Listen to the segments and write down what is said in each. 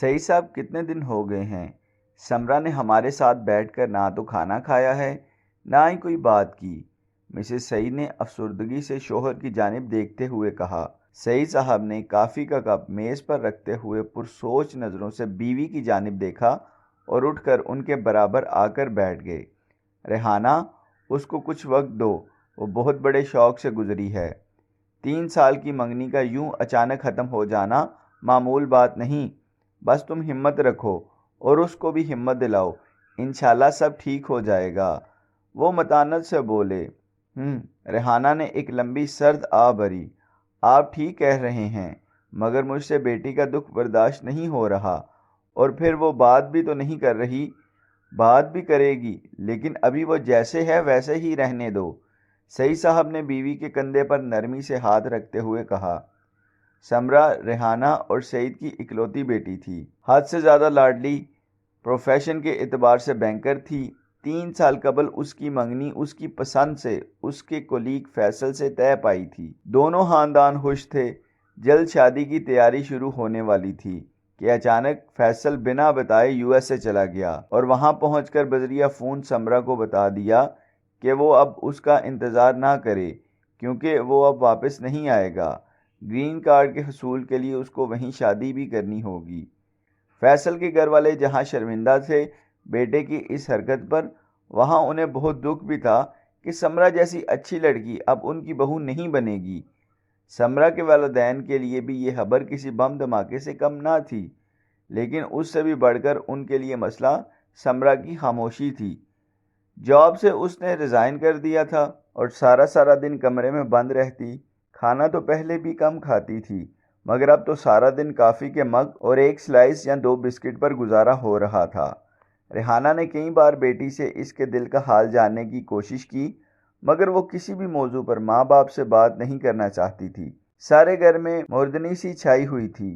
सई साहब कितने दिन हो गए हैं। समरा ने हमारे साथ बैठकर ना तो खाना खाया है, ना ही कोई बात की। मिसेस सई ने अफसुर्दगी से शोहर की जानिब देखते हुए कहा। सई साहब ने कॉफ़ी का कप मेज़ पर रखते हुए पुरसोच नज़रों से बीवी की जानिब देखा और उठकर उनके बराबर आकर बैठ गए। रेहाना, उसको कुछ वक्त दो, वो बहुत बड़े शौक से गुजरी है। 3 साल की मंगनी का यूं अचानक ख़त्म हो जाना मामूल बात नहीं। बस तुम हिम्मत रखो और उसको भी हिम्मत दिलाओ, इंशाल्लाह सब ठीक हो जाएगा। वो मतानत से बोले। रेहाना ने एक लंबी सर्द आ भरी। आप ठीक कह रहे हैं, मगर मुझसे बेटी का दुख बर्दाश्त नहीं हो रहा। और फिर वो बात भी तो नहीं कर रही। बात भी करेगी, लेकिन अभी वो जैसे है वैसे ही रहने दो। सई साहब ने बीवी के कंधे पर नरमी से हाथ रखते हुए कहा। समरा रेहाना और सईद की इकलौती बेटी थी, हद से ज़्यादा लाडली। प्रोफेशन के एतबार से बैंकर थी। 3 साल कबल उसकी मंगनी उसकी पसंद से उसके कोलीग फैसल से तय पाई थी। दोनों खानदान खुश थे। जल्द शादी की तैयारी शुरू होने वाली थी कि अचानक फैसल बिना बताए यूएस से चला गया और वहां पहुंचकर बजरिया फ़ोन समरा को बता दिया कि वो अब उसका इंतज़ार ना करे, क्योंकि वो अब वापस नहीं आएगा। ग्रीन कार्ड के हसूल के लिए उसको वहीं शादी भी करनी होगी। फैसल के घर वाले जहां शर्मिंदा थे बेटे की इस हरकत पर, वहां उन्हें बहुत दुख भी था कि समरा जैसी अच्छी लड़की अब उनकी बहू नहीं बनेगी। समरा के वालिदैन के लिए भी ये खबर किसी बम धमाके से कम ना थी, लेकिन उससे भी बढ़कर उनके लिए मसला समरा की खामोशी थी। जॉब से उसने रिज़ाइन कर दिया था और सारा सारा दिन कमरे में बंद रहती। खाना तो पहले भी कम खाती थी, मगर अब तो सारा दिन कॉफ़ी के मग और एक स्लाइस या 2 बिस्किट पर गुजारा हो रहा था। रेहाना ने कई बार बेटी से इसके दिल का हाल जानने की कोशिश की, मगर वो किसी भी मौजू पर माँ बाप से बात नहीं करना चाहती थी। सारे घर में मुर्दनी सी छाई हुई थी।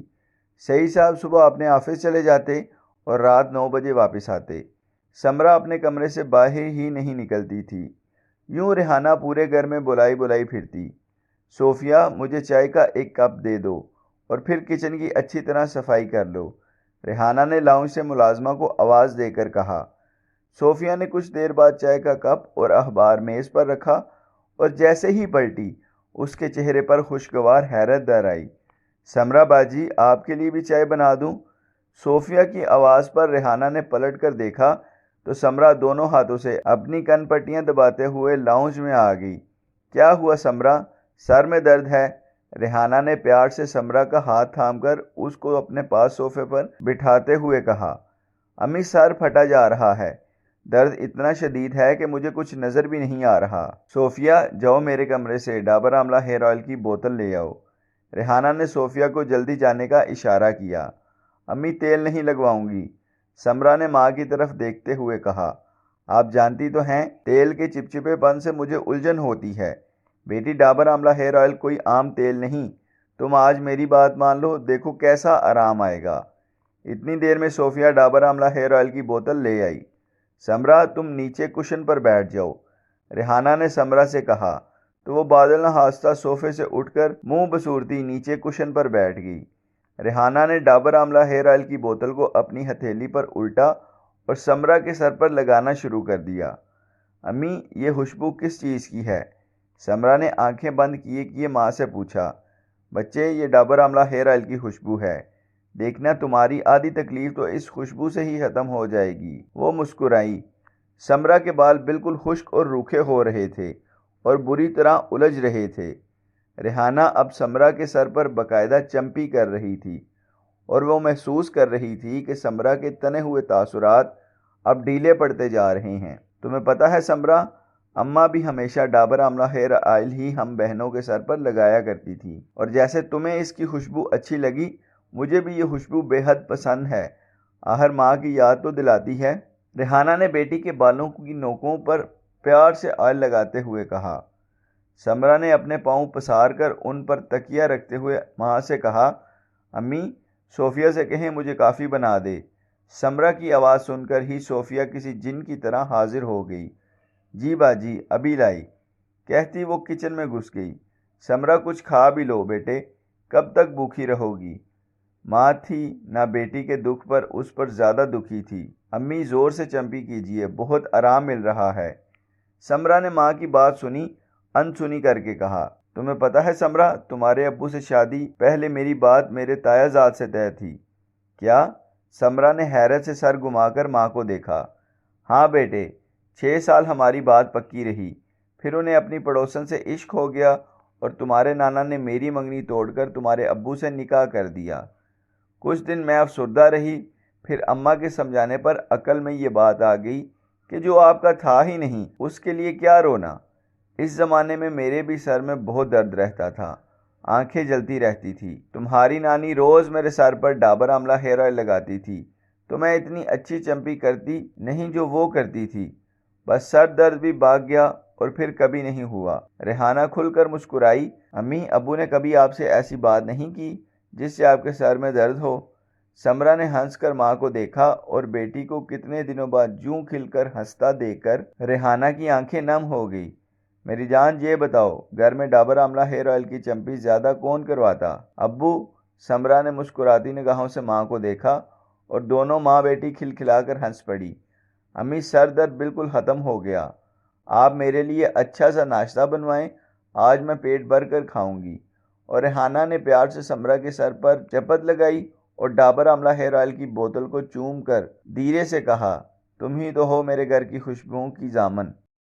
सही साहब सुबह अपने ऑफिस चले जाते और रात 9 बजे वापस आते। समरा अपने कमरे से बाहर ही नहीं निकलती थी। यूं रेहाना पूरे घर में बुलाई बुलाई फिरती। सोफिया, मुझे चाय का एक कप दे दो और फिर किचन की अच्छी तरह सफाई कर लो। रेहाना ने लाउंज से मुलाजमा को आवाज़ देकर कहा। सोफिया ने कुछ देर बाद चाय का कप और अखबार मेज़ पर रखा और जैसे ही पलटी, उसके चेहरे पर खुशगवार हैरत दर आई। समरा बाजी, आपके लिए भी चाय बना दूं? सोफिया की आवाज़ पर रेहाना ने पलट कर देखा तो समरा दोनों हाथों से अपनी कनपट्टियां दबाते हुए लाउंज में आ गई। क्या हुआ समरा, सर में दर्द है? रेहाना ने प्यार से समरा का हाथ थामकर उसको अपने पास सोफे पर बिठाते हुए कहा। अम्मी, सर फटा जा रहा है। दर्द इतना शदीद है कि मुझे कुछ नज़र भी नहीं आ रहा। सोफिया, जाओ मेरे कमरे से डाबर आमला हेयर ऑयल की बोतल ले आओ। रेहाना ने सोफिया को जल्दी जाने का इशारा किया। अम्मी, तेल नहीं लगवाऊंगी, समरा ने माँ की तरफ देखते हुए कहा। आप जानती तो हैं, तेल के चिपचिपेपन से मुझे उलझन होती है। बेटी, डाबर आमला हेयर ऑयल कोई आम तेल नहीं। तुम आज मेरी बात मान लो, देखो कैसा आराम आएगा। इतनी देर में Sofia Dabur Amla hair oil की बोतल ले आई। समरा, तुम नीचे कुशन पर बैठ जाओ, रेहाना ने समरा से कहा। तो वो बादल न हास्ता सोफे से उठकर मुंह बसूरती नीचे कुशन पर बैठ गई। रेहाना ने डाबर आमला हेयर ऑयल की बोतल को अपनी हथेली पर उल्टा और समरा के सर पर लगाना शुरू कर दिया। अम्मी, ये खुशबू किस चीज़ की है? समरा ने आंखें बंद किए किए माँ से पूछा। बच्चे, ये डाबर आमला हेयर ऑयल की खुशबू है। देखना, तुम्हारी आधी तकलीफ तो इस खुशबू से ही ख़त्म हो जाएगी। वो मुस्कुराई। समरा के बाल बिल्कुल खुश्क और रूखे हो रहे थे और बुरी तरह उलझ रहे थे। रेहाना अब समरा के सर पर बाकायदा चंपी कर रही थी और वो महसूस कर रही थी कि समरा के तने हुए तासुरात अब ढीले पड़ते जा रहे हैं। तुम्हें पता है समरा, अम्मा भी हमेशा डाबर आमला हेयर ऑयल ही हम बहनों के सर पर लगाया करती थी, और जैसे तुम्हें इसकी खुशबू अच्छी लगी, मुझे भी ये खुशबू बेहद पसंद है। आहर माँ की याद तो दिलाती है। रेहाना ने बेटी के बालों की नोकों पर प्यार से ऑयल लगाते हुए कहा। समरा ने अपने पाँव पसार कर उन पर तकिया रखते हुए माँ से कहा। अम्मी, सोफिया से कहें मुझे काफ़ी बना दे। समरा की आवाज़ सुनकर ही सोफिया किसी जिन की तरह हाजिर हो गई। जी बाजी, अभी लाई, कहती वो किचन में घुस गई। समरा, कुछ खा भी लो बेटे, कब तक भूखी रहोगी? ماں تھی نہ بیٹی کے دکھ پر اس پر زیادہ دکھی تھی۔ امی زور سے چمپی کیجیے، بہت آرام مل رہا ہے۔ سمرا نے ماں کی بات سنی انسنی کر کے کہا، تمہیں پتا ہے سمرا، تمہارے ابو سے شادی پہلے میری بات میرے تایا زاد سے طے تھی۔ کیا؟ سمرا نے حیرت سے سر گھما کر ماں کو دیکھا۔ ہاں بیٹے، 6 سال ہماری بات پکی رہی، پھر انہیں اپنی پڑوسن سے عشق ہو گیا اور تمہارے نانا نے میری منگنی توڑ کر تمہارے ابو سے نکاح کر دیا۔ کچھ دن میں افسردہ رہی، پھر اماں کے سمجھانے پر عقل میں یہ بات آ گئی کہ جو آپ کا تھا ہی نہیں اس کے لیے کیا رونا۔ اس زمانے میں میرے بھی سر میں بہت درد رہتا تھا، آنکھیں جلتی رہتی تھی۔ تمہاری نانی روز میرے سر پر ڈابر آملہ ہیئر آئل لگاتی تھی تو میں اتنی اچھی چمپی کرتی نہیں جو وہ کرتی تھی، بس سر درد بھی بھاگ گیا اور پھر کبھی نہیں ہوا۔ ریحانہ کھل کر مسکرائی، امی ابو نے کبھی آپ سے ایسی بات نہیں کی جس سے آپ کے سر میں درد ہو؟ سمرا نے ہنس کر ماں کو دیکھا اور بیٹی کو کتنے دنوں بعد جوں کھل کر ہنستا دیکھ کر ریحانہ کی آنکھیں نم ہو گئی۔ میری جان یہ بتاؤ، گھر میں ڈابر آملہ ہیئر آئل کی چمپی زیادہ کون کرواتا؟ ابو؟ سمرا نے مسکراتی نگاہوں سے ماں کو دیکھا اور دونوں ماں بیٹی کھلکھلا کر ہنس پڑی۔ امی سر درد بالکل ختم ہو گیا، آپ میرے لیے اچھا سا ناشتہ بنوائیں، آج میں پیٹ بھر کر کھاؤں گی۔ اور ریحانہ نے پیار سے سمرا کے سر پر چپت لگائی اور ڈابر آملہ ہیئر آئل کی بوتل کو چوم کر دھیرے سے کہا، تم ہی تو ہو میرے گھر کی خوشبوؤں کی ضامن۔